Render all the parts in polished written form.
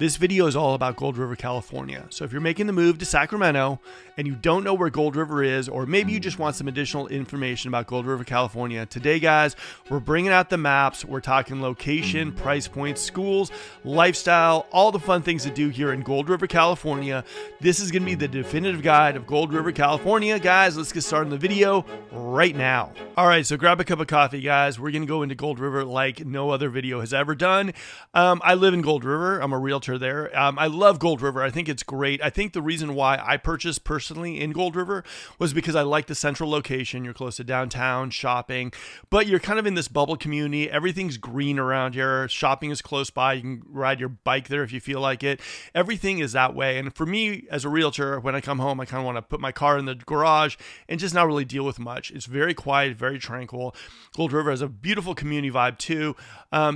This video is all about Gold River, California. So if you're making the move to Sacramento and you don't know where Gold River is, or maybe you just want some additional information about Gold River, California, today, guys, we're bringing out the maps. We're talking location, price points, schools, lifestyle, all the fun things to do here in Gold River, California. This is going to be the definitive guide of Gold River, California. Guys, let's get started in the video right now. All right, so grab a cup of coffee, guys. We're going to go into Gold River like no other video has ever done. I live in Gold River. I'm a realtor there. I love Gold River. I think it's great. I think the reason why I purchased personally in Gold River was because I like the central location. You're close to downtown, shopping, but you're kind of in this bubble community. Everything's green around here. Shopping is close by. You can ride your bike there if you feel like it. Everything is that way. And for me as a realtor, when I come home, I kind of want to put my car in the garage and just not really deal with much. It's very quiet, very tranquil. Gold River has a beautiful community vibe too.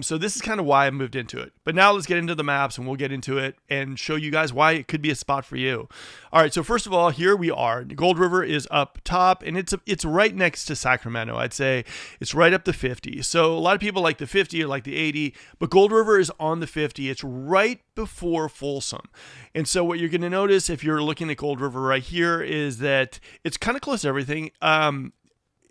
So this is kind of why I moved into it. But now let's get into the maps and we'll get into it and show you guys why it could be a spot for you. All right, so first of all, here we are. Gold River is up top and it's right next to Sacramento. I'd say it's right up the 50. So a lot of people like the 50 or like the 80, but Gold River is on the 50. It's right before Folsom. And so what you're going to notice if you're looking at Gold River right here is that it's kind of close to everything.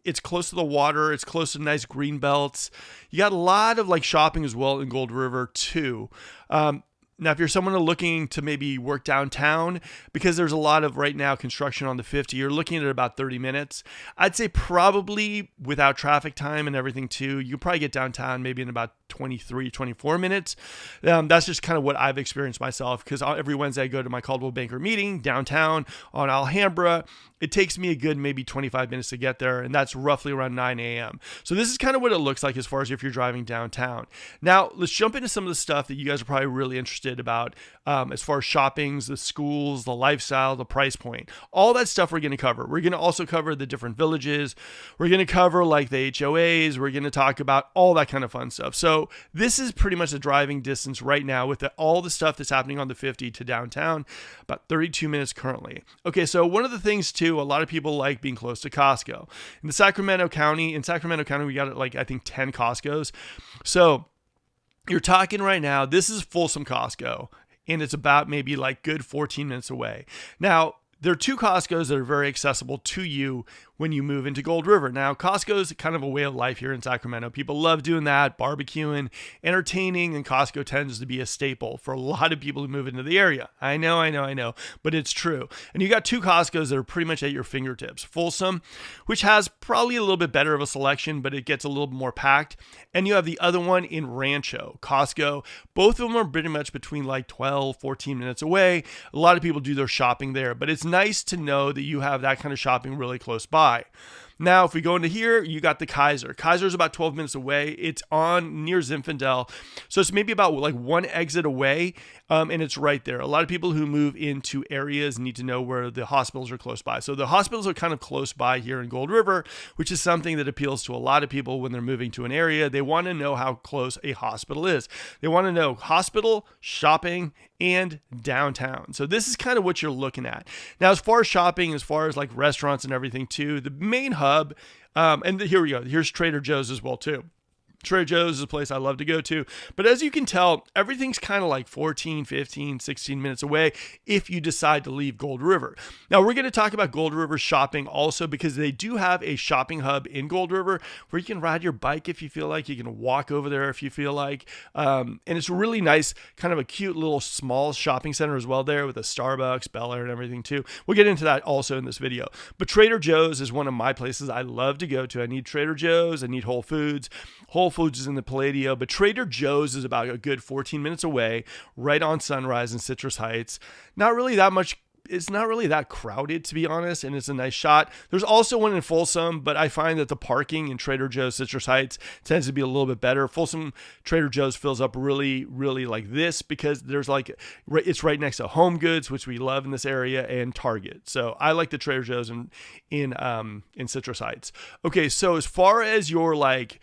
It's close to the water. It's close to nice green belts. You got a lot of like shopping as well in Gold River too. Now, if you're someone looking to maybe work downtown, because there's a lot of right now construction on the 50, you're looking at about 30 minutes. I'd say probably without traffic time and everything too, you probably get downtown maybe in about 23, 24 minutes. That's just kind of what I've experienced myself because every Wednesday I go to my Coldwell banker meeting downtown on Alhambra. It takes me a good maybe 25 minutes to get there, and that's roughly around 9 a.m. So this is kind of what it looks like as far as if you're driving downtown. Now, let's jump into some of the stuff that you guys are probably really interested about as far as shoppings, the schools, the lifestyle, the price point. All that stuff we're going to cover. We're going to also cover the different villages. We're going to cover like the HOAs. We're going to talk about all that kind of fun stuff. So this is pretty much a driving distance right now with all the stuff that's happening on the 50 to downtown, about 32 minutes currently. Okay, so one of the things too, a lot of people like being close to Costco. In Sacramento County, we got like, I think 10 Costcos. So you're talking right now, this is Folsom Costco, and it's about maybe like good 14 minutes away. Now, there are two Costcos that are very accessible to you when you move into Gold River. Now, Costco is kind of a way of life here in Sacramento. People love doing that, barbecuing, entertaining, and Costco tends to be a staple for a lot of people who move into the area. I know, but it's true. And you got two Costcos that are pretty much at your fingertips. Folsom, which has probably a little bit better of a selection, but it gets a little more packed. And you have the other one in Rancho, Costco. Both of them are pretty much between like 12, 14 minutes away. A lot of people do their shopping there, but it's nice to know that you have that kind of shopping really close by. Now, if we go into here, you got the Kaiser. Kaiser is about 12 minutes away. It's on near Zinfandel. So it's maybe about like one exit away, and it's right there. A lot of people who move into areas need to know where the hospitals are close by. So the hospitals are kind of close by here in Gold River, which is something that appeals to a lot of people when they're moving to an area. They want to know how close a hospital is. They want to know hospital, shopping, and downtown. So this is kind of what you're looking at. Now, as far as shopping, as far as like restaurants and everything too, the main hub, and here we go. Here's Trader Joe's as well too. Trader Joe's is a place I love to go to. But as you can tell, everything's kind of like 14, 15, 16 minutes away if you decide to leave Gold River. Now, we're going to talk about Gold River shopping also because they do have a shopping hub in Gold River where you can ride your bike if you feel like. You can walk over there if you feel like. And it's really nice, kind of a cute little small shopping center as well there with a Starbucks, Bel Air, and everything too. We'll get into that also in this video. But Trader Joe's is one of my places I love to go to. I need Trader Joe's. I need Whole Foods. Whole Foods is in the Palladio, but Trader Joe's is about a good 14 minutes away, right on Sunrise and Citrus Heights. Not really that much. It's not really that crowded, to be honest, and it's a nice shot. There's also one in Folsom, but I find that the parking in Trader Joe's Citrus Heights tends to be a little bit better. Folsom Trader Joe's fills up really, really like this because there's like, it's right next to Home Goods, which we love in this area, and Target. So I like the Trader Joe's in Citrus Heights. Okay, so as far as your like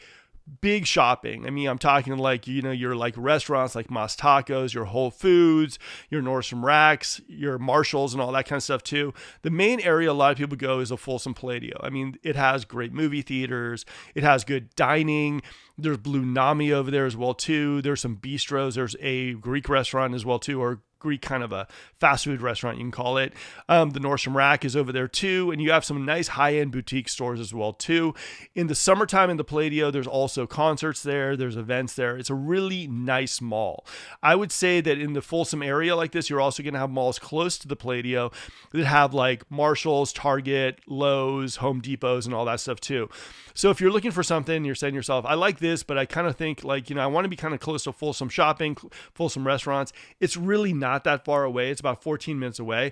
big shopping. I mean, I'm talking like, your like restaurants like Mas Tacos, your Whole Foods, your Nordstrom Racks, your Marshalls, and all that kind of stuff too. The main area a lot of people go is a Folsom Palladio. I mean, it has great movie theaters. It has good dining. There's Blue Nami over there as well too. There's some bistros. There's a Greek restaurant as well too, or Greek kind of a fast food restaurant, you can call it. The Nordstrom Rack is over there too, and you have some nice high-end boutique stores as well too. In the summertime in the Palladio, there's also concerts there, there's events there. It's a really nice mall. I would say that in the Folsom area like this, you're also going to have malls close to the Palladio that have like Marshalls, Target, Lowe's, Home Depots, and all that stuff too. So if you're looking for something, you're saying to yourself, I like this, but I kind of think like, I want to be kind of close to Folsom shopping, Folsom restaurants. It's really not that far away. It's about 14 minutes away.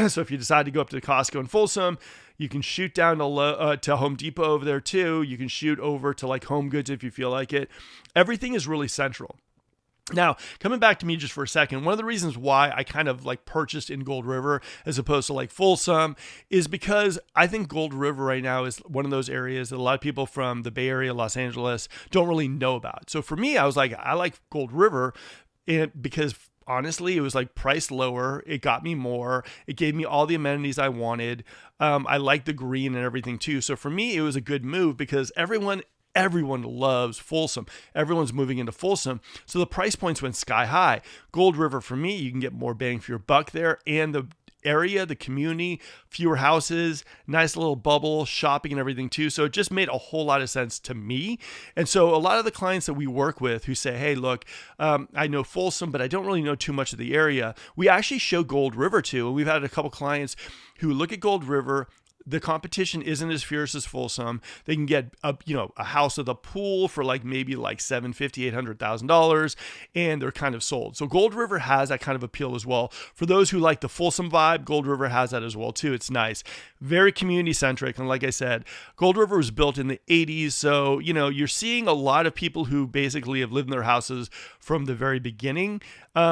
So if you decide to go up to the Costco in Folsom, you can shoot down to Home Depot over there too. You can shoot over to like Home Goods if you feel like it. Everything is really central. Now, coming back to me just for a second, one of the reasons why I kind of like purchased in Gold River as opposed to like Folsom is because I think Gold River right now is one of those areas that a lot of people from the Bay Area, Los Angeles, don't really know about. So for me, I was like, I like Gold River because honestly, it was like priced lower. It got me more. It gave me all the amenities I wanted. I like the green and everything too. So for me, it was a good move because everyone loves Folsom. Everyone's moving into Folsom. So the price points went sky high. Gold River, for me, you can get more bang for your buck there. And the area, the community, fewer houses, nice little bubble, shopping and everything too. So it just made a whole lot of sense to me. And so a lot of the clients that we work with who say, hey, look, I know Folsom, but I don't really know too much of the area. We actually show Gold River too. And we've had a couple clients who look at Gold River. The competition isn't as fierce as Folsom. They can get a house with a pool for like maybe like $750,000, $800,000, and they're kind of sold. So Gold River has that kind of appeal as well. For those who like the Folsom vibe, Gold River has that as well too. It's nice, very community centric, and like I said, Gold River was built in the 80s, so you're seeing a lot of people who basically have lived in their houses from the very beginning.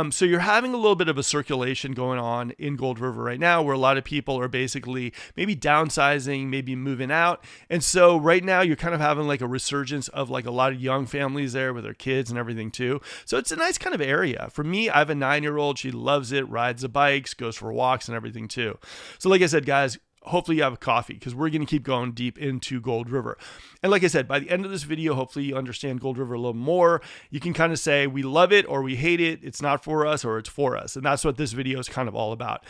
So you're having a little bit of a circulation going on in Gold River right now, where a lot of people are basically maybe downsizing, maybe moving out. And so right now you're kind of having like a resurgence of like a lot of young families there with their kids and everything too. So it's a nice kind of area. For me, I have a 9-year-old. She loves it, rides the bikes, goes for walks and everything too. So like I said, guys, hopefully you have a coffee because we're going to keep going deep into Gold River. And like I said, by the end of this video, hopefully you understand Gold River a little more. You can kind of say we love it or we hate it. It's not for us or it's for us. And that's what this video is kind of all about.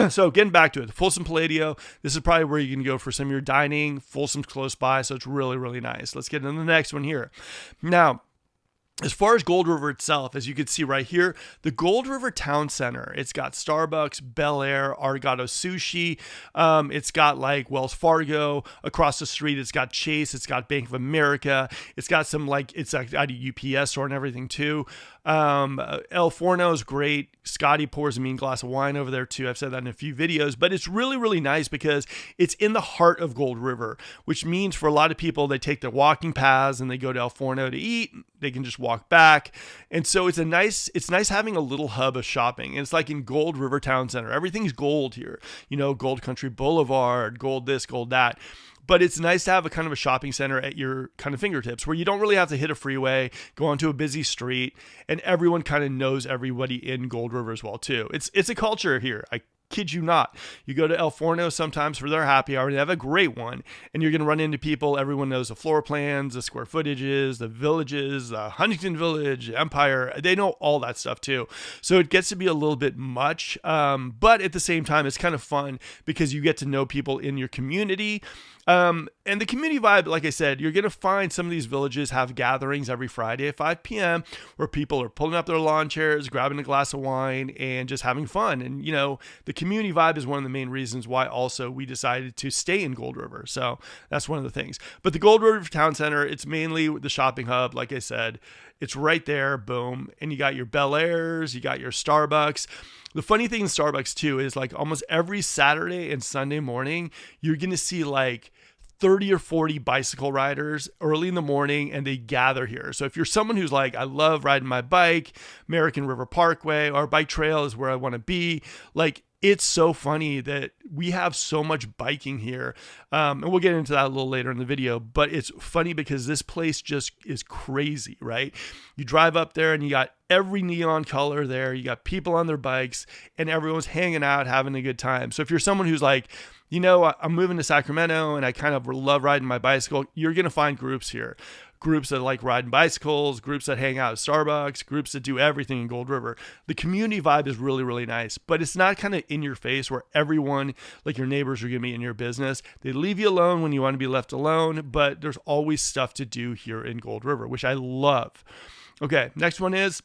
So getting back to it, the Folsom Palladio, this is probably where you can go for some of your dining. Folsom's close by, so it's really, really nice. Let's get into the next one here. Now, as far as Gold River itself, as you can see right here, the Gold River Town Center, it's got Starbucks, Bel Air, Arigato Sushi. It's got like Wells Fargo across the street. It's got Chase. It's got Bank of America. It's got some it's got a UPS store and everything too. El Forno is great. Scotty pours a mean glass of wine over there too. I've said that in a few videos, but it's really, really nice because it's in the heart of Gold River, which means for a lot of people, they take their walking paths and they go to El Forno to eat. They can just walk back. And so it's nice having a little hub of shopping. And it's like in Gold River Town Center, everything's gold here, Gold Country Boulevard, gold this, gold that. But it's nice to have a kind of a shopping center at your kind of fingertips where you don't really have to hit a freeway, go onto a busy street, and everyone kind of knows everybody in Gold River as well too. It's a culture here. I kid you not. You go to El Forno sometimes for their happy hour. They have a great one, and you're going to run into people. Everyone knows the floor plans, the square footages, the villages, Huntington Village, Empire. They know all that stuff too. So it gets to be a little bit much, but at the same time, it's kind of fun because you get to know people in your community. And the community vibe, like I said, you're going to find some of these villages have gatherings every Friday at 5 p.m. where people are pulling up their lawn chairs, grabbing a glass of wine, and just having fun. And, the community vibe is one of the main reasons why also we decided to stay in Gold River. So that's one of the things. But the Gold River Town Center, it's mainly the shopping hub. Like I said, it's right there, boom. And you got your Bel Airs, you got your Starbucks. The funny thing in Starbucks too is like almost every Saturday and Sunday morning, you're going to see like 30 or 40 bicycle riders early in the morning, and they gather here. So if you're someone who's like, I love riding my bike, American River Parkway or bike trail is where I want to be, like It's so funny that we have so much biking here. And we'll get into that a little later in the video, but it's funny because this place just is crazy, right? You drive up there and you got every neon color there. You got people on their bikes and everyone's hanging out, having a good time. So if you're someone who's like, I'm moving to Sacramento and I kind of love riding my bicycle, you're going to find groups here. Groups that like riding bicycles, groups that hang out at Starbucks, groups that do everything in Gold River. The community vibe is really, really nice, but it's not kind of in your face where everyone, like your neighbors, are going to be in your business. They leave you alone when you want to be left alone, but there's always stuff to do here in Gold River, which I love. Okay, next one is,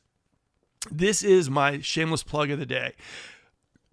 this is my shameless plug of the day.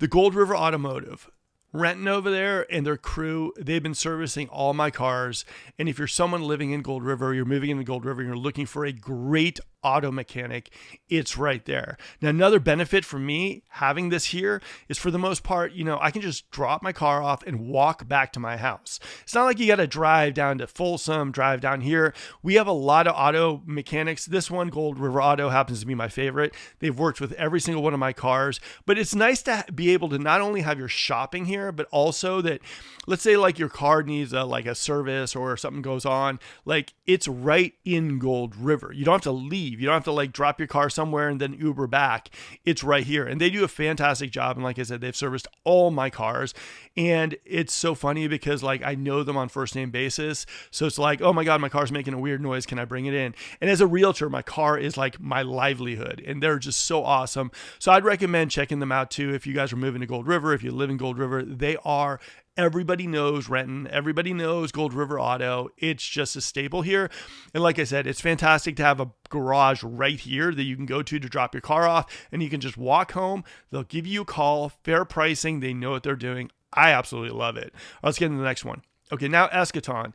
The Gold River Automotive. Renton over there and their crew, they've been servicing all my cars. And if you're someone living in Gold River, you're moving into Gold River, and you're looking for a great auto mechanic, it's right there. Now, another benefit for me having this here is, for the most part, I can just drop my car off and walk back to my house. It's not like you got to drive down to Folsom, drive down here. We have a lot of auto mechanics. This one, Gold River Auto, happens to be my favorite. They've worked with every single one of my cars, but it's nice to be able to not only have your shopping here, but also that, let's say like your car needs a service or something goes on, like it's right in Gold River. You don't have to leave. You don't have to like drop your car somewhere and then Uber back. It's right here. And they do a fantastic job. And like I said, they've serviced all my cars. And it's so funny because like I know them on first name basis. So it's like, oh my God, my car's making a weird noise. Can I bring it in? And as a realtor, my car is like my livelihood and they're just so awesome. So I'd recommend checking them out too. If you guys are moving to Gold River, if you live in Gold River, they are. Everybody knows Renton. Everybody knows Gold River Auto. It's just a staple here. And like I said, it's fantastic to have a garage right here that you can go to drop your car off and you can just walk home. They'll give you a call, fair pricing. They know what they're doing. I absolutely love it. Let's get into the next one. Okay, now Eschaton.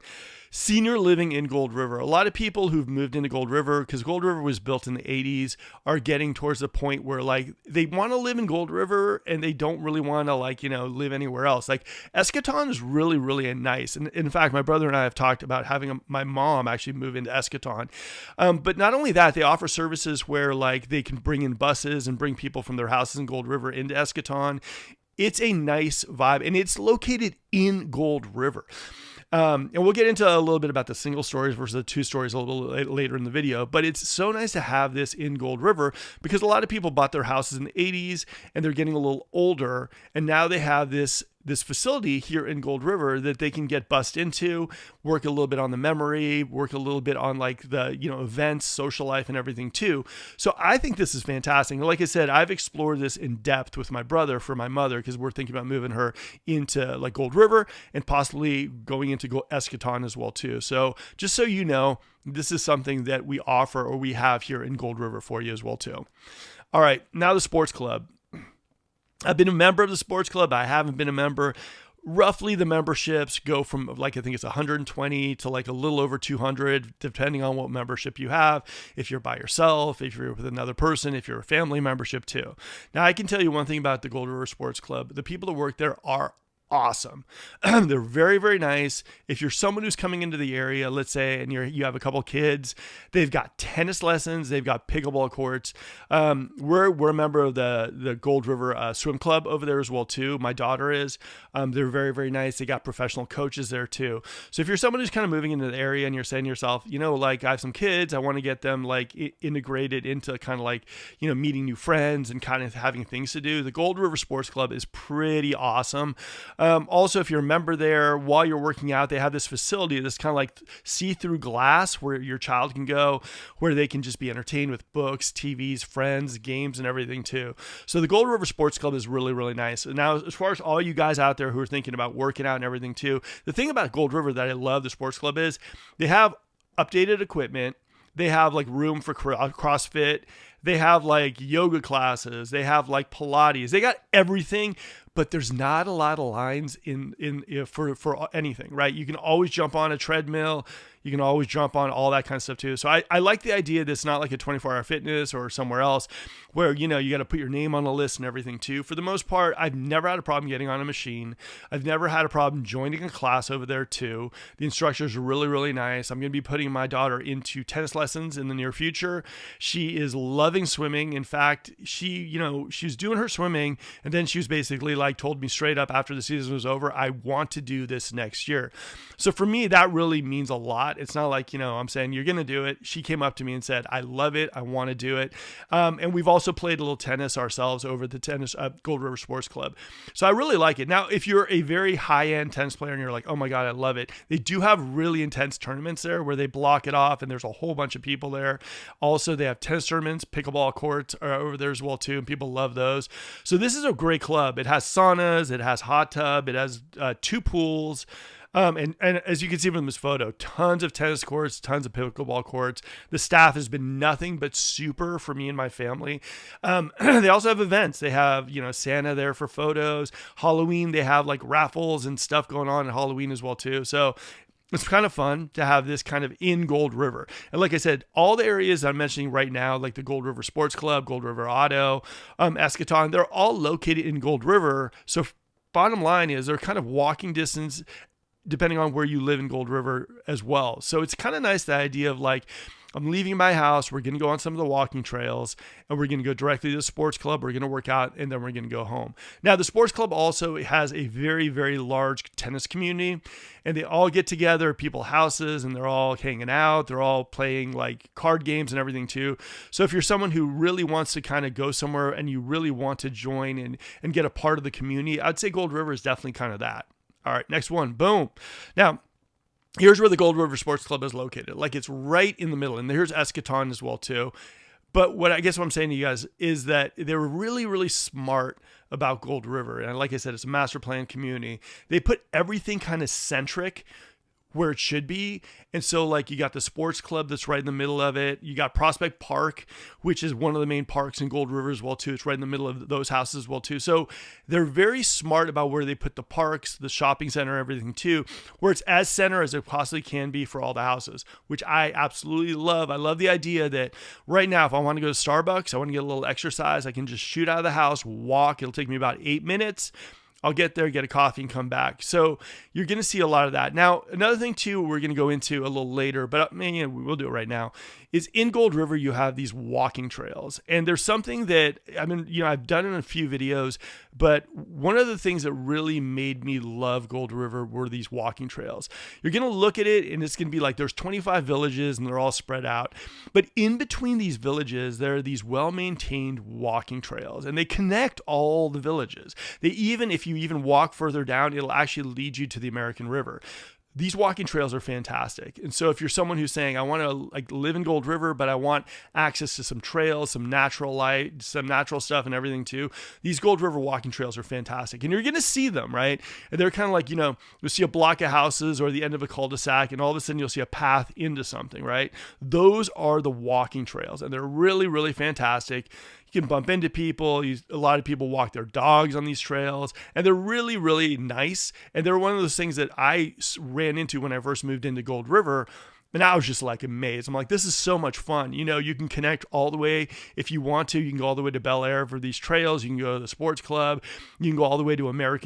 Senior living in Gold River. A lot of people who've moved into Gold River, because Gold River was built in the 80s, are getting towards the point where like they want to live in Gold River and they don't really want to live anywhere else. Like Eschaton is really, really nice. And in fact, my brother and I have talked about having my mom actually move into Eschaton. But not only that, they offer services where like they can bring in buses and bring people from their houses in Gold River into Eschaton. It's a nice vibe and it's located in Gold River. And we'll get into a little bit about the single stories versus the two stories a little later in the video, but it's so nice to have this in Gold River because a lot of people bought their houses in the 80s and they're getting a little older. And now they have this facility here in Gold River that they can get bussed into, work a little bit on the memory, work a little bit on like the, events, social life and everything too. So I think this is fantastic. Like I said, I've explored this in depth with my brother for my mother because we're thinking about moving her into like Gold River and possibly going into Eschaton as well too. So just so you know, this is something that we offer or we have here in Gold River for you as well too. All right, now the sports club. I've been a member of the sports club. I haven't been a member. Roughly the memberships go from like, I think it's 120 to like a little over 200, depending on what membership you have. If you're by yourself, if you're with another person, if you're a family membership too. Now I can tell you one thing about the Gold River Sports Club. The people that work there are awesome. They're very, very nice. If you're someone who's coming into the area, let's say, and you have a couple kids, they've got tennis lessons, they've got pickleball courts. We're a member of the Gold River Swim Club over there as well too. My daughter is. They're very, very nice. They got professional coaches there too. So if you're someone who's kind of moving into the area and you're saying to yourself, like I have some kids, I want to get them like integrated into kind of like, meeting new friends and kind of having things to do, the Gold River Sports Club is pretty awesome. Also, if you're a member there, while you're working out, they have this facility, this kind of like see-through glass where your child can go, where they can just be entertained with books, TVs, friends, games, and everything too. So the Gold River Sports Club is really, really nice. Now, as far as all you guys out there who are thinking about working out and everything too, the thing about Gold River that I love the sports club is they have updated equipment. They have like room for CrossFit. They have like yoga classes. They have like Pilates. They got everything, but there's not a lot of lines for anything, right? You can always jump on a treadmill. You can always jump on all that kind of stuff too. So I like the idea that it's not like a 24-hour fitness or somewhere else where, you got to put your name on a list and everything too. For the most part, I've never had a problem getting on a machine. I've never had a problem joining a class over there too. The instructors are really, really nice. I'm going to be putting my daughter into tennis lessons in the near future. She is loving swimming. In fact, she was doing her swimming and then she was basically like told me straight up after the season was over, I want to do this next year. So for me, that really means a lot. It's not like, I'm saying you're going to do it. She came up to me and said, I love it. I want to do it. And we've also played a little tennis ourselves over the tennis Gold River Sports Club. So I really like it. Now, if you're a very high-end tennis player and you're like, oh my God, I love it. They do have really intense tournaments there where they block it off and there's a whole bunch of people there. Also, they have tennis tournaments, pickleball courts are over there as well too, and people love those. So this is a great club. It has saunas, it has hot tub, it has 2 pools. And as you can see from this photo, tons of tennis courts, tons of pickleball courts. The staff has been nothing but super for me and my family. They also have events. They have, Santa there for photos. Halloween, they have like raffles and stuff going on at Halloween as well too. So it's kind of fun to have this kind of in Gold River. And like I said, all the areas I'm mentioning right now, like the Gold River Sports Club, Gold River Auto, Eschaton, they're all located in Gold River. So bottom line is they're kind of walking distance depending on where you live in Gold River as well. So it's kind of nice, the idea of like, I'm leaving my house, we're going to go on some of the walking trails, and we're going to go directly to the sports club, we're going to work out, and then we're going to go home. Now, the sports club also has a very, very large tennis community, and they all get together, people's houses, and they're all hanging out, they're all playing like card games and everything too. So if you're someone who really wants to kind of go somewhere and you really want to join and get a part of the community, I'd say Gold River is definitely kind of that. All right, next one. Boom. Now, here's where the Gold River Sports Club is located. Like, it's right in the middle. And here's Eschaton as well, too. But what I'm saying to you guys is that they were really, really smart about Gold River. And like I said, it's a master plan community. They put everything kind of centric where it should be. And so like you got the sports club that's right in the middle of it. You got Prospect Park, which is one of the main parks in Gold River as well too. It's right in the middle of those houses as well too. So they're very smart about where they put the parks, the shopping center, everything too, where it's as center as it possibly can be for all the houses, which I absolutely love. I love the idea that right now, if I want to go to Starbucks, I want to get a little exercise, I can just shoot out of the house, walk. It'll take me about 8 minutes. I'll get there, get a coffee, and come back. So you're going to see a lot of that. Now, another thing, too, we're going to go into a little later, but we'll do it right now, is in Gold River, you have these walking trails. And there's something that, I've done in a few videos, but one of the things that really made me love Gold River were these walking trails. You're going to look at it, and it's going to be like there's 25 villages, and they're all spread out. But in between these villages, there are these well-maintained walking trails, and they connect all the villages. If you even walk further down, it'll actually lead you to the American River. These walking trails are fantastic. And so if you're someone who's saying, I want to live in Gold River, but I want access to some trails, some natural light, some natural stuff and everything too, these Gold River walking trails are fantastic. And you're going to see them, right? And they're kind of like, you'll see a block of houses or the end of a cul-de-sac, and all of a sudden you'll see a path into something, right? Those are the walking trails, and they're really, really fantastic. You can bump into people. A lot of people walk their dogs on these trails, and they're really, really nice. And they're one of those things that I ran into when I first moved into Gold River. And I was just like amazed. I'm like, this is so much fun. You can connect all the way if you want to. You can go all the way to Bel Air for these trails. You can go to the sports club. You can go all the way to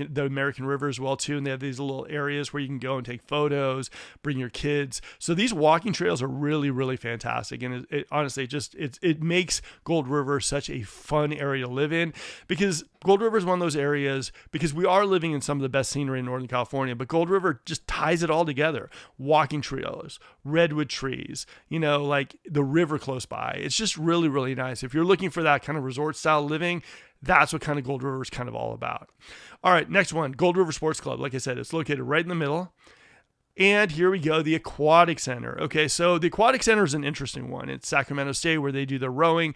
the American River as well too. And they have these little areas where you can go and take photos, bring your kids. So these walking trails are really, really fantastic. And honestly, it makes Gold River such a fun area to live in, because Gold River is one of those areas, because we are living in some of the best scenery in Northern California, but Gold River just ties it all together. Walking trails, redwood trees, like the river close by. It's just really, really nice. If you're looking for that kind of resort style living, that's what kind of Gold River is kind of all about. All right, next one, Gold River Sports Club. Like I said, it's located right in the middle. And here we go, the Aquatic Center. Okay, so the Aquatic Center is an interesting one. It's Sacramento State where they do their rowing.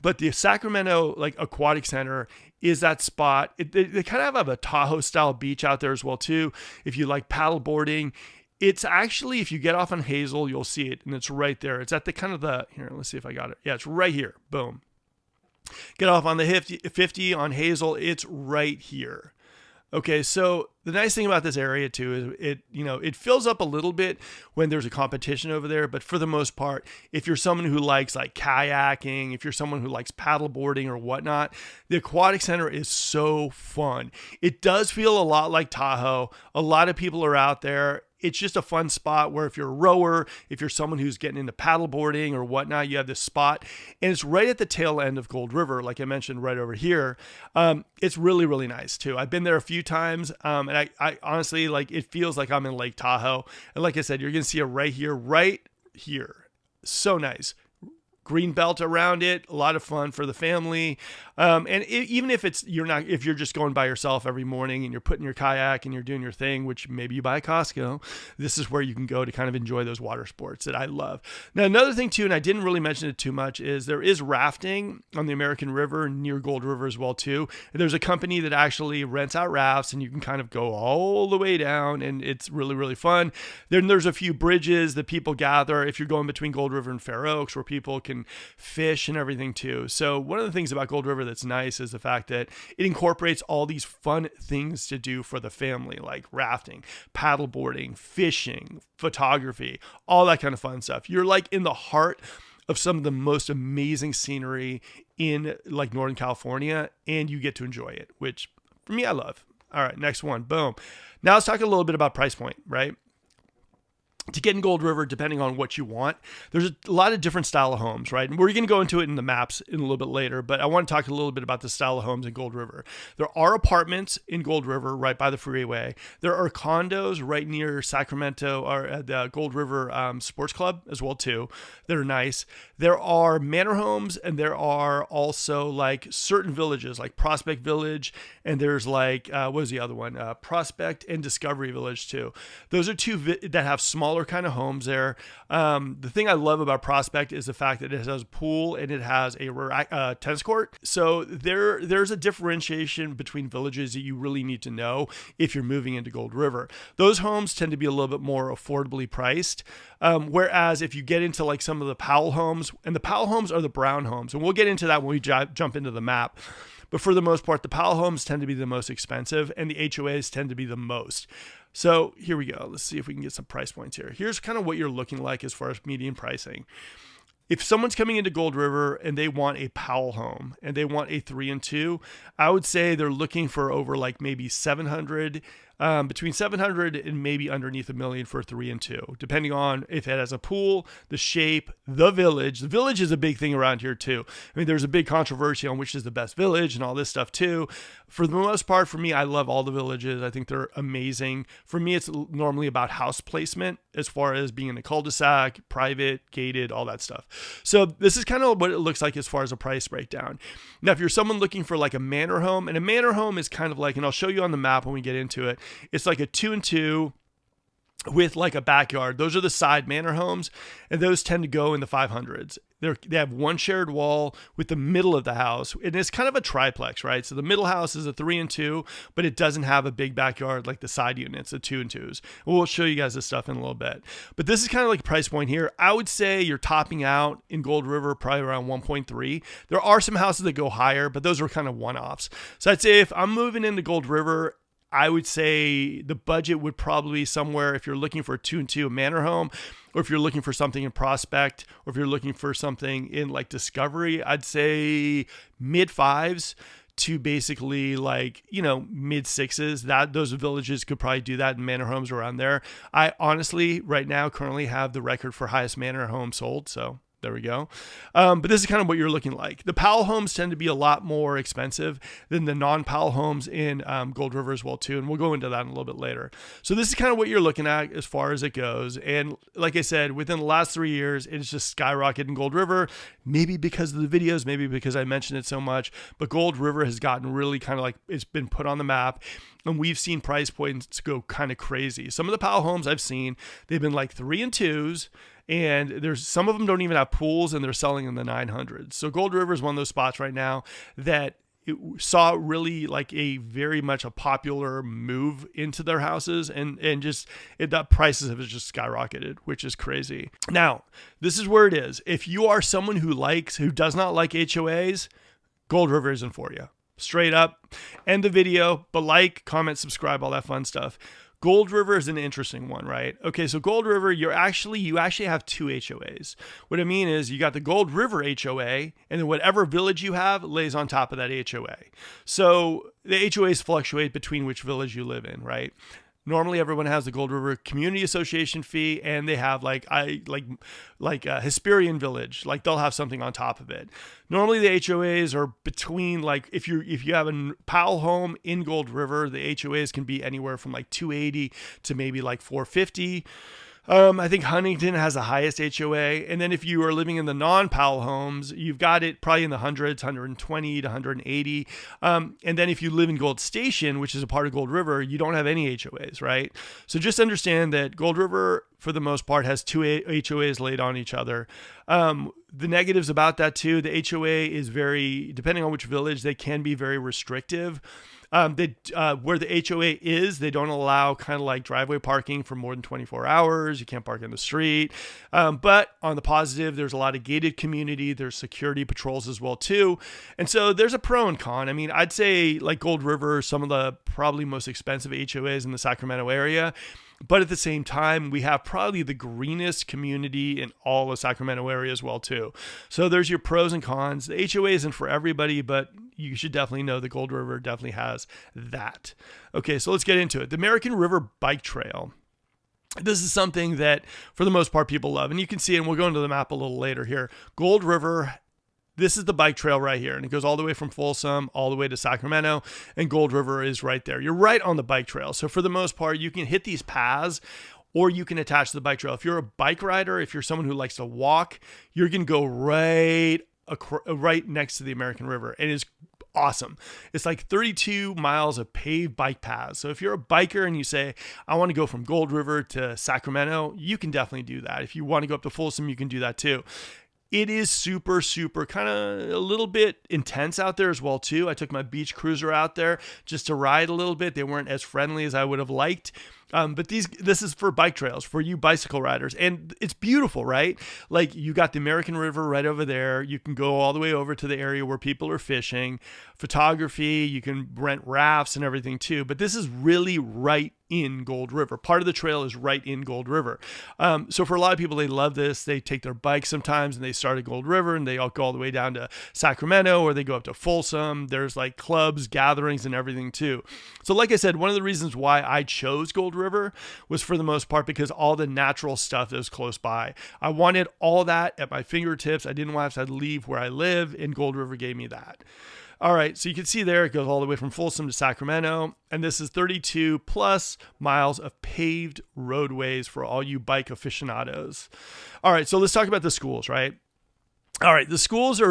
But the Sacramento Aquatic Center is that spot. They kind of have a Tahoe style beach out there as well too. If you like paddle boarding, it's actually, if you get off on Hazel, you'll see it, and it's right there. It's at here, let's see if I got it. Yeah, it's right here. Boom. Get off on the 50 on Hazel. It's right here. Okay, so the nice thing about this area too is it fills up a little bit when there's a competition over there, but for the most part, if you're someone who likes like kayaking, if you're someone who likes paddle boarding or whatnot, the Aquatic Center is so fun. It does feel a lot like Tahoe. A lot of people are out there. it's just a fun spot where if you're a rower, if you're someone who's getting into paddleboarding or whatnot, you have this spot, and it's right at the tail end of Gold River, like I mentioned, right over here. It's really, really nice too. I've been there a few times, and I honestly, like, it feels like I'm in Lake Tahoe. And like I said, you're gonna see it right here. So nice. Green belt around it, a lot of fun for the family. Even if if you're just going by yourself every morning and you're putting your kayak and you're doing your thing, which maybe you buy at Costco, this is where you can go to kind of enjoy those water sports that I love. Now, another thing too, and I didn't really mention it too much, is there is rafting on the American River near Gold River as well too. There's a company that actually rents out rafts and you can kind of go all the way down, and it's really, really fun. Then there's a few bridges that people gather if you're going between Gold River and Fair Oaks, where people can fish and everything too. So one of the things about Gold River that's nice is the fact that it incorporates all these fun things to do for the family, like rafting, paddleboarding, fishing, photography, all that kind of fun stuff. You're like in the heart of some of the most amazing scenery in like Northern California, and you get to enjoy it, which for me, I love. All right, next one. Boom. Now let's talk a little bit about price point, right? To get in Gold River, depending on what you want, there's a lot of different style of homes, right? And we're going to go into it in the maps in a little bit later, but I want to talk a little bit about the style of homes in Gold River. There are apartments in Gold River right by the freeway. There are condos right near Sacramento or at the Gold River Sports Club as well too. They're nice. There are manor homes, and there are also like certain villages like Prospect Village, and there's like, what was the other one? Prospect and Discovery Village too. Those are two that have smaller kind of homes there. The thing I love about Prospect is the fact that it has a pool and it has a tennis court. So there's a differentiation between villages that you really need to know if you're moving into Gold River. Those homes tend to be a little bit more affordably priced. Whereas if you get into like some of the Powell homes, and the Powell homes are the brown homes, and we'll get into that when we jump into the map. But for the most part, the Powell homes tend to be the most expensive, and the HOAs tend to be the most. So here we go. Let's see if we can get some price points here. Here's kind of what you're looking like as far as median pricing. If someone's coming into Gold River and they want a Powell home and they want a 3 and 2, I would say they're looking for over like maybe 700, between 700 and maybe underneath $1 million for a 3 and 2, depending on if it has a pool, the shape, the village. The village is a big thing around here too. I mean, there's a big controversy on which is the best village and all this stuff too. For the most part, for me, I love all the villages. I think they're amazing. For me, it's normally about house placement as far as being in a cul-de-sac, private, gated, all that stuff. So this is kind of what it looks like as far as a price breakdown. Now, if you're someone looking for like a manor home, and a manor home is kind of like, and I'll show you on the map when we get into it, it's like a 2 and 2 with like a backyard. Those are the side manor homes, and those tend to go in the 500s. They have one shared wall with the middle of the house, and it's kind of a triplex, right? So the middle house is a 3 and 2, but it doesn't have a big backyard like the side units, the 2 and 2s. We'll show you guys this stuff in a little bit. But this is kind of like a price point here. I would say you're topping out in Gold River probably around 1.3. There are some houses that go higher, but those are kind of one-offs. So I'd say if I'm moving into Gold River, I would say the budget would probably be somewhere, if you're looking for a 2 and 2 manor home, or if you're looking for something in Prospect, or if you're looking for something in like Discovery, I'd say mid 5s to basically like, mid 6s. Those villages could probably do that in manor homes around there. I honestly, right now, currently have the record for highest manor home sold. So there we go. But this is kind of what you're looking like. The Powell homes tend to be a lot more expensive than the non-Powell homes in Gold River as well too. And we'll go into that in a little bit later. So this is kind of what you're looking at as far as it goes. And like I said, within the last 3 years, it's just skyrocketed in Gold River, maybe because of the videos, maybe because I mentioned it so much, but Gold River has gotten really kind of like, it's been put on the map. And we've seen price points go kind of crazy. Some of the Powell homes I've seen, they've been like 3 and 2s. And there's some of them don't even have pools, and they're selling in the 900s. So Gold River is one of those spots right now that it saw really like a very much a popular move into their houses, and the prices have just skyrocketed, which is crazy. Now, this is where it is. If you are someone who does not like HOAs, Gold River isn't for you. Straight up. End the video, but like, comment, subscribe, all that fun stuff. Gold River is an interesting one, right? Okay, so Gold River, you actually have 2 HOAs. What I mean is you got the Gold River HOA, and then whatever village you have lays on top of that HOA. So the HOAs fluctuate between which village you live in, right? Normally, everyone has the Gold River Community Association fee, and they have like Hesperian Village, like they'll have something on top of it. Normally, the HOAs are between like if you have a Powell home in Gold River, the HOAs can be anywhere from like $280 to maybe like $450. I think Huntington has the highest HOA. And then if you are living in the non-Powell homes, you've got it probably in the hundreds, 120 to 180. And then if you live in Gold Station, which is a part of Gold River, you don't have any HOAs, right? So just understand that Gold River, for the most part, has two HOAs laid on each other. The negatives about that too, the HOA is very, depending on which village, they can be very restrictive. Where the HOA is, they don't allow kind of like driveway parking for more than 24 hours. You can't park in the street. But on the positive, there's a lot of gated community. There's security patrols as well too. And so there's a pro and con. I mean, I'd say like Gold River, some of the probably most expensive HOAs in the Sacramento area. But at the same time, we have probably the greenest community in all of Sacramento area as well too. So there's your pros and cons. The HOA isn't for everybody, but you should definitely know the Gold River definitely has that. Okay, so let's get into it. The American River Bike Trail. This is something that, for the most part, people love. And you can see, and we'll go into the map a little later here, Gold River. This is the bike trail right here, and it goes all the way from Folsom all the way to Sacramento, and Gold River is right there. You're right on the bike trail. So for the most part, you can hit these paths or you can attach to the bike trail. If you're a bike rider, if you're someone who likes to walk, you're going to go right next to the American River. It is awesome. It's like 32 miles of paved bike paths. So if you're a biker and you say, I want to go from Gold River to Sacramento, you can definitely do that. If you want to go up to Folsom, you can do that too. It is super, super kind of a little bit intense out there as well too. I took my beach cruiser out there just to ride a little bit. They weren't as friendly as I would have liked. But this is for bike trails, for you bicycle riders. And it's beautiful, right? Like you got the American River right over there. You can go all the way over to the area where people are fishing, photography, you can rent rafts and everything too. But this is really right in Gold River. Part of the trail is right in Gold River. So for a lot of people, they love this. They take their bikes sometimes and they start at Gold River and they all go all the way down to Sacramento, or they go up to Folsom. There's like clubs, gatherings, and everything too. So like I said, one of the reasons why I chose Gold River was for the most part because all the natural stuff is close by. I wanted all that at my fingertips. I didn't want to have to leave where I live, and Gold River gave me that. All right, so you can see there, it goes all the way from Folsom to Sacramento, and this is 32 plus miles of paved roadways for all you bike aficionados. All right, so let's talk about the schools, right? All right, the schools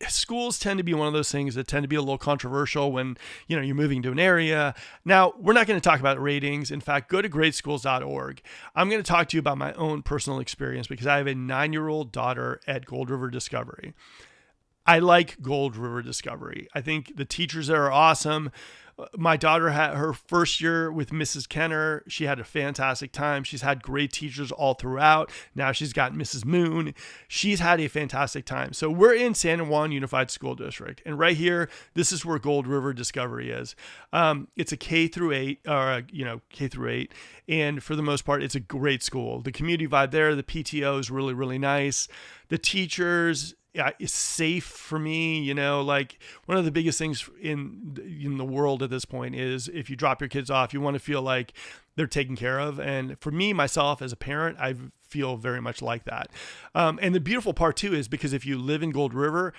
schools tend to be one of those things that tend to be a little controversial when, you're moving to an area. Now, we're not going to talk about ratings. In fact, go to greatschools.org. I'm going to talk to you about my own personal experience because I have a 9-year-old daughter at Gold River Discovery. I like Gold River Discovery. I think the teachers there are awesome. My daughter had her first year with Mrs. Kenner. She had a fantastic time. She's had great teachers all throughout. Now she's got Mrs. Moon. She's had a fantastic time. So we're in San Juan Unified School District. And right here, this is where Gold River Discovery is. It's a K through 8. And for the most part, it's a great school. The community vibe there, the PTO is really, really nice. The teachers, it's safe for me. Like one of the biggest things in the world at this point is if you drop your kids off, you want to feel like they're taken care of. And for me, myself as a parent, I feel very much like that. And the beautiful part too is because if you live in Gold River,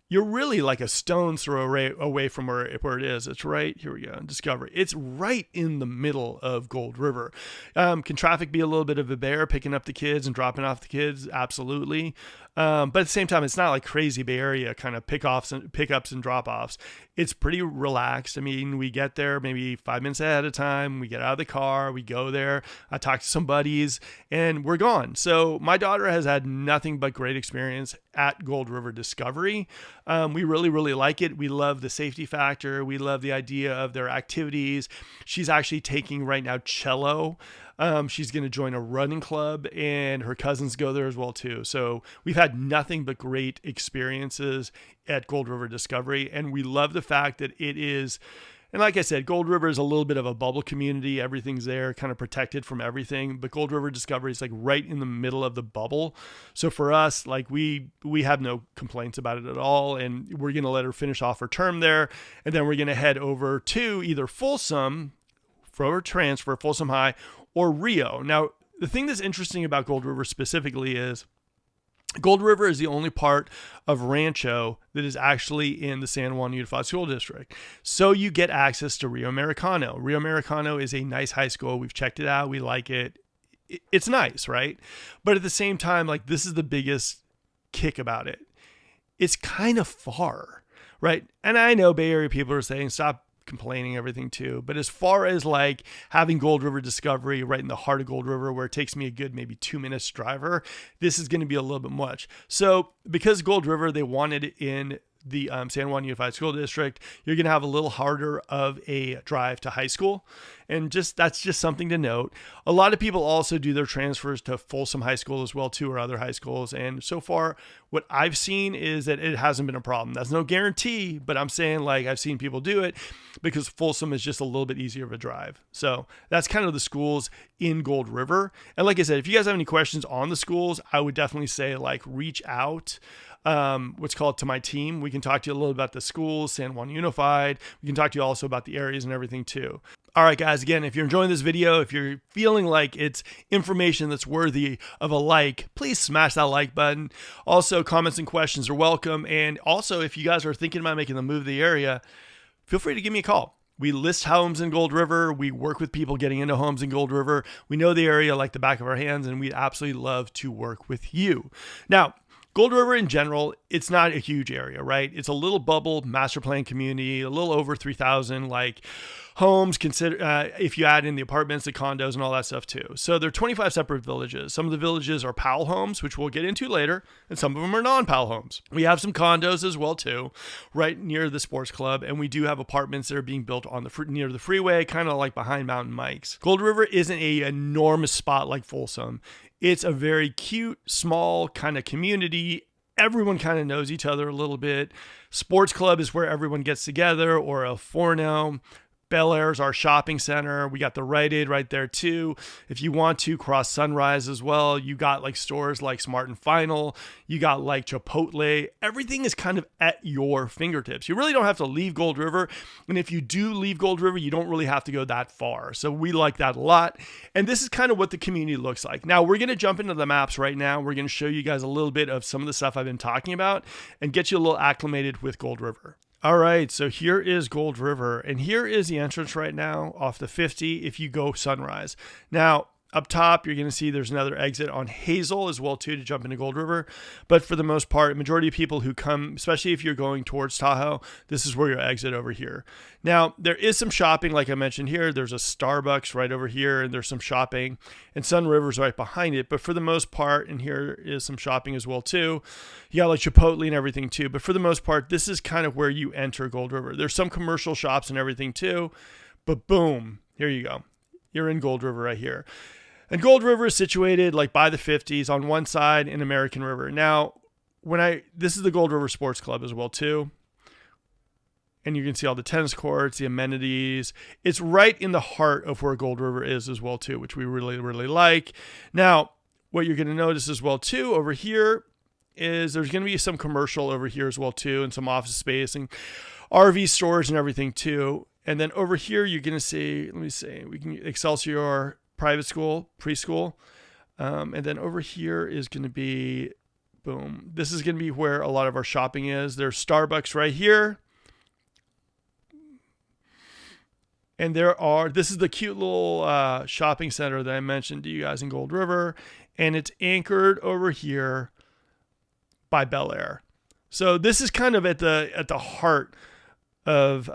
you're really like a stone's throw away from where it is. It's right, here we go, Discovery. It's right in the middle of Gold River. Can traffic be a little bit of a bear picking up the kids and dropping off the kids? Absolutely. But at the same time, it's not like crazy Bay Area kind of pickups and drop-offs. It's pretty relaxed. I mean, we get there maybe 5 minutes ahead of time. We get out of the car. We go there. I talk to some buddies, and we're gone. So my daughter has had nothing but great experience at Gold River Discovery. We really, really like it. We love the safety factor. We love the idea of their activities. She's actually taking right now cello. She's going to join a running club, and her cousins go there as well too. So we've had nothing but great experiences at Gold River Discovery, and we love the fact that it is, and like I said, Gold River is a little bit of a bubble community. Everything's there, kind of protected from everything, but Gold River Discovery is like right in the middle of the bubble. So for us, like we have no complaints about it at all, and we're going to let her finish off her term there, and then we're going to head over to either Folsom for a transfer, Folsom High, or Rio. Now, the thing that's interesting about Gold River specifically is Gold River is the only part of Rancho that is actually in the San Juan Unified School District. So you get access to Rio Americano. Rio Americano is a nice high school. We've checked it out. We like it. It's nice, right? But at the same time, like, this is the biggest kick about it. It's kind of far, right? And I know Bay Area people are saying, stop complaining, everything too. But as far as like having Gold River Discovery right in the heart of Gold River, where it takes me a good maybe 2 minutes driver, this is going to be a little bit much. So because Gold River, they wanted it in the San Juan Unified School District, you're going to have a little harder of a drive to high school. And that's just something to note. A lot of people also do their transfers to Folsom High School as well too, or other high schools. And so far, what I've seen is that it hasn't been a problem. That's no guarantee, but I'm saying, like, I've seen people do it because Folsom is just a little bit easier of a drive. So that's kind of the schools in Gold River. And like I said, if you guys have any questions on the schools, I would definitely say, like, reach out to my team. We can talk to you a little about the schools, San Juan Unified. We can talk to you also about the areas and everything too. All right, guys, again, if you're enjoying this video, if you're feeling like it's information that's worthy of a like, please smash that like button. Also, comments and questions are welcome. And also, if you guys are thinking about making the move to the area, feel free to give me a call. We list homes in Gold River. We work with people getting into homes in Gold River. We know the area like the back of our hands, and we'd absolutely love to work with you. Now, Gold River in general, it's not a huge area, right? It's a little bubble master plan community, a little over 3,000 like homes, if you add in the apartments, the condos, and all that stuff too. So there are 25 separate villages. Some of the villages are PAL homes, which we'll get into later, and some of them are non-PAL homes. We have some condos as well too, right near the sports club, and we do have apartments that are being built on near the freeway, kind of like behind Mountain Mike's. Gold River isn't an enormous spot like Folsom. It's a very cute, small kind of community. Everyone kind of knows each other a little bit. Sports club is where everyone gets together, or a Forno. Bel Air's our shopping center. We got the Rite Aid right there too. If you want to cross Sunrise as well, you got like stores like Smart and Final. You got like Chipotle. Everything is kind of at your fingertips. You really don't have to leave Gold River. And if you do leave Gold River, you don't really have to go that far. So we like that a lot. And this is kind of what the community looks like. Now we're going to jump into the maps right now. We're going to show you guys a little bit of some of the stuff I've been talking about and get you a little acclimated with Gold River. All right, so here is Gold River, and here is the entrance right now off the 50 if you go Sunrise. Now, up top, you're going to see there's another exit on Hazel as well, too, to jump into Gold River. But for the most part, majority of people who come, especially if you're going towards Tahoe, this is where your exit over here. Now, there is some shopping, like I mentioned here. There's a Starbucks right over here, and there's some shopping, and Sun River's right behind it. But for the most part, and here is some shopping as well, too. You got like Chipotle and everything, too. But for the most part, this is kind of where you enter Gold River. There's some commercial shops and everything, too. But boom, here you go. You're in Gold River right here. And Gold River is situated like by the 50s on one side in American River. Now, this is the Gold River Sports Club as well too. And you can see all the tennis courts, the amenities. It's right in the heart of where Gold River is as well too, which we really, really like. Now, what you're going to notice as well too over here is there's going to be some commercial over here as well too, and some office space and RV storage and everything too. And then over here, you're going to see, we can Excelsior private school, preschool. And then over here is going to be, boom. This is going to be where a lot of our shopping is. There's Starbucks right here. And this is the cute little shopping center that I mentioned to you guys in Gold River. And it's anchored over here by Bel Air. So this is kind of at the heart of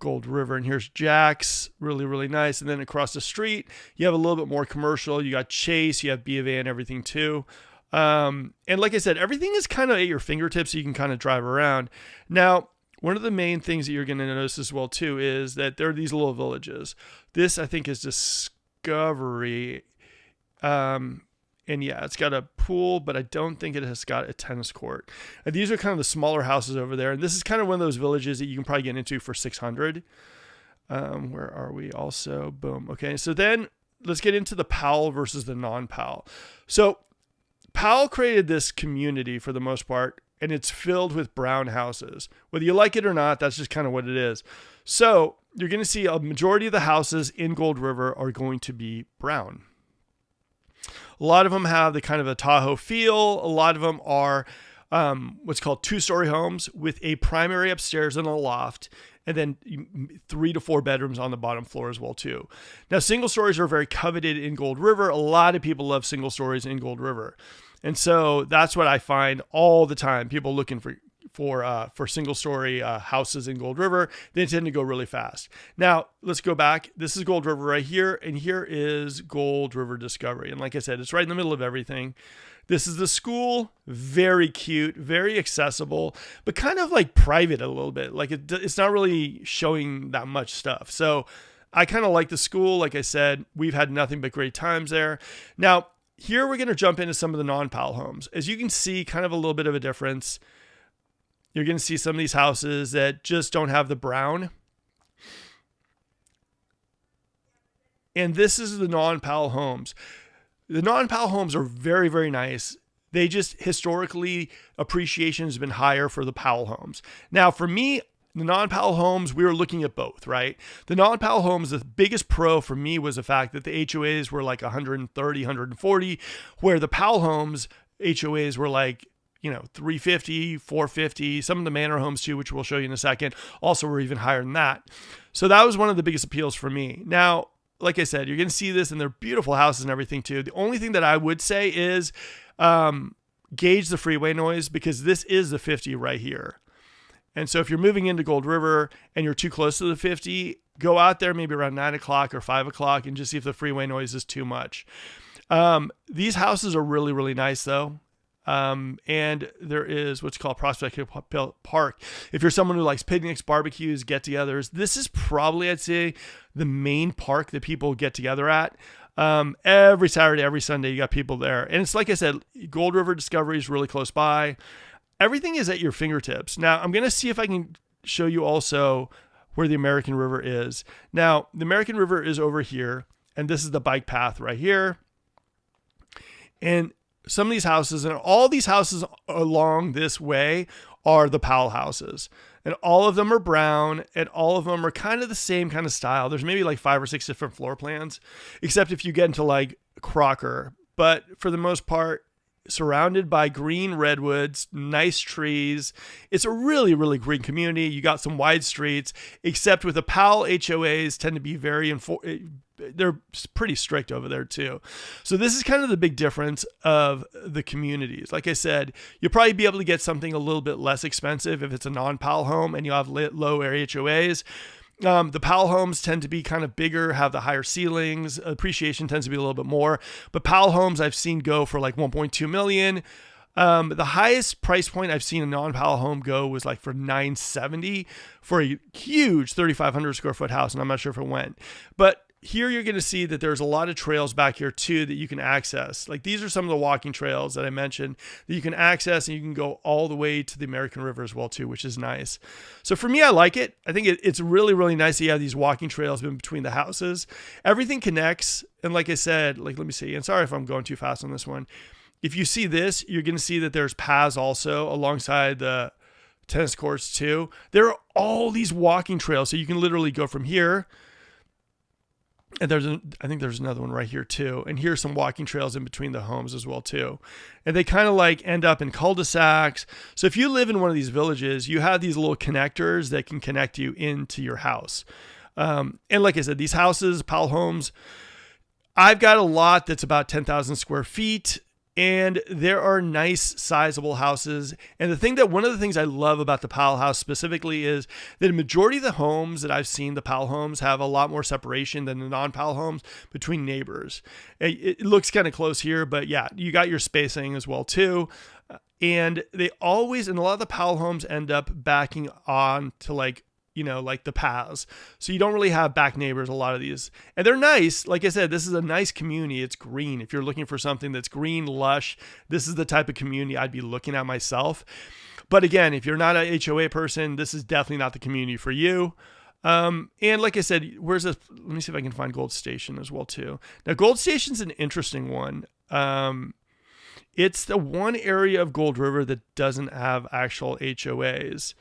Gold River. And here's Jack's, really, really nice. And then across the street, you have a little bit more commercial. You got Chase, you have B of A and everything too. And like I said, everything is kind of at your fingertips, so you can kind of drive around. Now, one of the main things that you're going to notice as well too is that there are these little villages. This, I think, is Discovery. And yeah, it's got a pool, but I don't think it has got a tennis court. And these are kind of the smaller houses over there. And this is kind of one of those villages that you can probably get into for $600. Where are we also? Boom. Okay, so then let's get into the PAL versus the non-PAL. So PAL created this community for the most part, and it's filled with brown houses. Whether you like it or not, that's just kind of what it is. So you're going to see a majority of the houses in Gold River are going to be brown. A lot of them have the kind of a Tahoe feel. A lot of them are what's called 2-story homes with a primary upstairs and a loft, and then 3 to 4 bedrooms on the bottom floor as well too. Now, single stories are very coveted in Gold River. A lot of people love single stories in Gold River. And so that's what I find all the time. People looking for single story houses in Gold River, they tend to go really fast. Now, let's go back. This is Gold River right here, and here is Gold River Discovery. And like I said, it's right in the middle of everything. This is the school, very cute, very accessible, but kind of like private a little bit. Like it's not really showing that much stuff. So I kind of like the school. Like I said, we've had nothing but great times there. Now, here we're going to jump into some of the non-PAL homes. As you can see, kind of a little bit of a difference. You're going to see some of these houses that just don't have the brown. And this is the non-PAL homes. The non-PAL homes are very, very nice. They just historically, appreciation has been higher for the PAL homes. Now, for me, the non-PAL homes, we were looking at both, right? The non-PAL homes, the biggest pro for me was the fact that the HOAs were like 130, 140, where the PAL homes, HOAs were like, 350, 450, some of the manor homes too, which we'll show you in a second, also were even higher than that. So that was one of the biggest appeals for me. Now, like I said, you're going to see this, and they're beautiful houses and everything too. The only thing that I would say is gauge the freeway noise, because this is the 50 right here. And so if you're moving into Gold River and you're too close to the 50, go out there maybe around 9 o'clock or 5 o'clock and just see if the freeway noise is too much. These houses are really, really nice though. And there is what's called Prospect Park. If you're someone who likes picnics, barbecues, get-togethers, this is probably, I'd say, the main park that people get together at. Every Saturday, every Sunday, you got people there. And it's like I said, Gold River Discovery is really close by. Everything is at your fingertips. Now, I'm going to see if I can show you also where the American River is. Now, the American River is over here, and this is the bike path right here. And some of these houses, and all these houses along this way, are the PAL houses. And all of them are brown, and all of them are kind of the same kind of style. There's maybe like 5 or 6 different floor plans, except if you get into like Crocker. But for the most part, surrounded by green redwoods, nice trees. It's a really, really green community. You got some wide streets, except with the PAL HOAs tend to be they're pretty strict over there too. So this is kind of the big difference of the communities. Like I said, you'll probably be able to get something a little bit less expensive if it's a non-PAL home and you have low area HOAs. The PAL homes tend to be kind of bigger, have the higher ceilings. Appreciation tends to be a little bit more. But PAL homes I've seen go for like 1.2 million. The highest price point I've seen a non-PAL home go was like for $970 for a huge 3,500 square foot house. And I'm not sure if it went. But here you're going to see that there's a lot of trails back here too that you can access. Like these are some of the walking trails that I mentioned that you can access, and you can go all the way to the American River as well too, which is nice. So for me, I like it. I think it's really, really nice that you have these walking trails in between the houses. Everything connects. And like I said, like, let me see. And sorry if I'm going too fast on this one. If you see this, you're going to see that there's paths also alongside the tennis courts too. There are all these walking trails. So you can literally go from here. And I think there's another one right here too. And here's some walking trails in between the homes as well too. And they kind of like end up in cul-de-sacs. So if you live in one of these villages, you have these little connectors that can connect you into your house. And like I said, these houses, PAL homes, I've got a lot that's about 10,000 square feet. And there are nice, sizable houses. And one of the things I love about the PAL house specifically is that a majority of the homes that I've seen, the PAL homes, have a lot more separation than the non-PAL homes between neighbors. It looks kind of close here, but yeah, you got your spacing as well too. And they always, and a lot of the PAL homes end up backing on to like the paths. So you don't really have back neighbors, a lot of these. And they're nice. Like I said, this is a nice community. It's green. If you're looking for something that's green, lush, this is the type of community I'd be looking at myself. But again, if you're not a HOA person, this is definitely not the community for you. And like I said, let me see if I can find Gold Station as well too. Now, Gold Station's an interesting one. It's the one area of Gold River that doesn't have actual HOAs.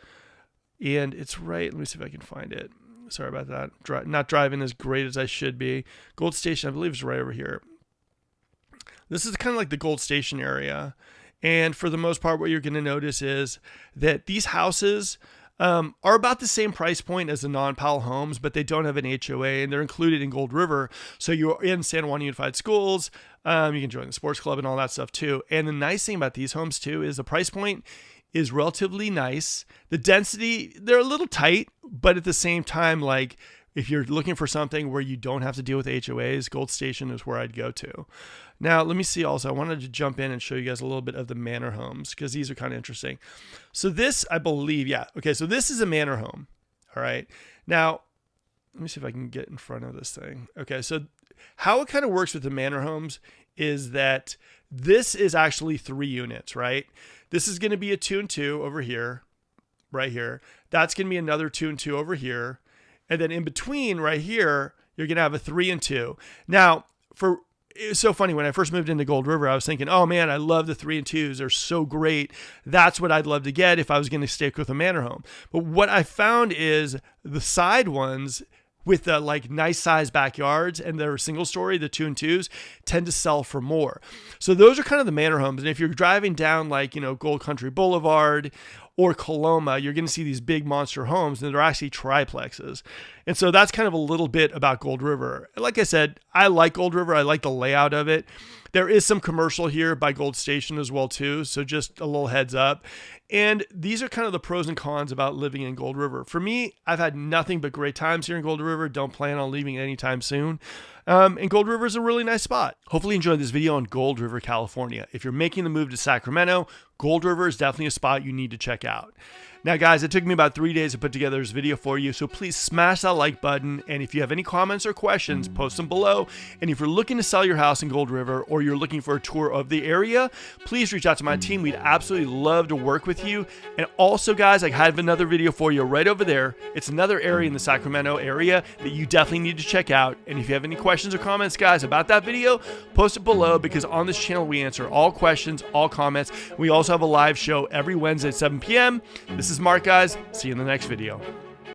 And it's right. Let me see if I can find it. Sorry about that. Not driving as great as I should be. Gold Station, I believe, is right over here. This is kind of like the Gold Station area. And for the most part, what you're going to notice is that these houses are about the same price point as the non-Powell homes, but they don't have an HOA, and they're included in Gold River. So you're in San Juan Unified Schools. You can join the sports club and all that stuff too. And the nice thing about these homes too is the price point is relatively nice. The density, they're a little tight, but at the same time, like if you're looking for something where you don't have to deal with HOAs, Gold Station is where I'd go to. Now, let me see also, I wanted to jump in and show you guys a little bit of the manor homes because these are kind of interesting. So this, I believe, yeah. Okay, so this is a manor home. All right. Now, let me see if I can get in front of this thing. Okay, so how it kind of works with the manor homes is that this is actually 3 units, right? This is going to be a 2 and 2 over here, right here. That's going to be another 2 and 2 over here. And then in between right here, you're going to have a 3 and 2. Now, it was so funny when I first moved into Gold River, I was thinking, oh man, I love the 3 and 2s. They're so great. That's what I'd love to get if I was going to stick with a manor home. But what I found is the side ones with the like nice size backyards and they're single story, the 2 and 2s tend to sell for more. So those are kind of the manor homes. And if you're driving down like, Gold Country Boulevard or Coloma, you're going to see these big monster homes and they're actually triplexes. And so that's kind of a little bit about Gold River. Like I said, I like Gold River. I like the layout of it. There is some commercial here by Gold Station as well too. So just a little heads up. And these are kind of the pros and cons about living in Gold River. For me, I've had nothing but great times here in Gold River. Don't plan on leaving anytime soon. And Gold River is a really nice spot. Hopefully you enjoyed this video on Gold River, California. If you're making the move to Sacramento, Gold River is definitely a spot you need to check out. Now guys, it took me about 3 days to put together this video for you, so please smash that like button, and if you have any comments or questions, post them below. And if you're looking to sell your house in Gold River or you're looking for a tour of the area, please reach out to my team. We'd absolutely love to work with you. And also guys, I have another video for you right over there. It's another area in the Sacramento area that you definitely need to check out. And if you have any questions or comments guys about that video, post it below, because on this channel we answer all questions, all comments. We also have a live show every Wednesday at 7 p.m. This is Mark, guys. See you in the next video.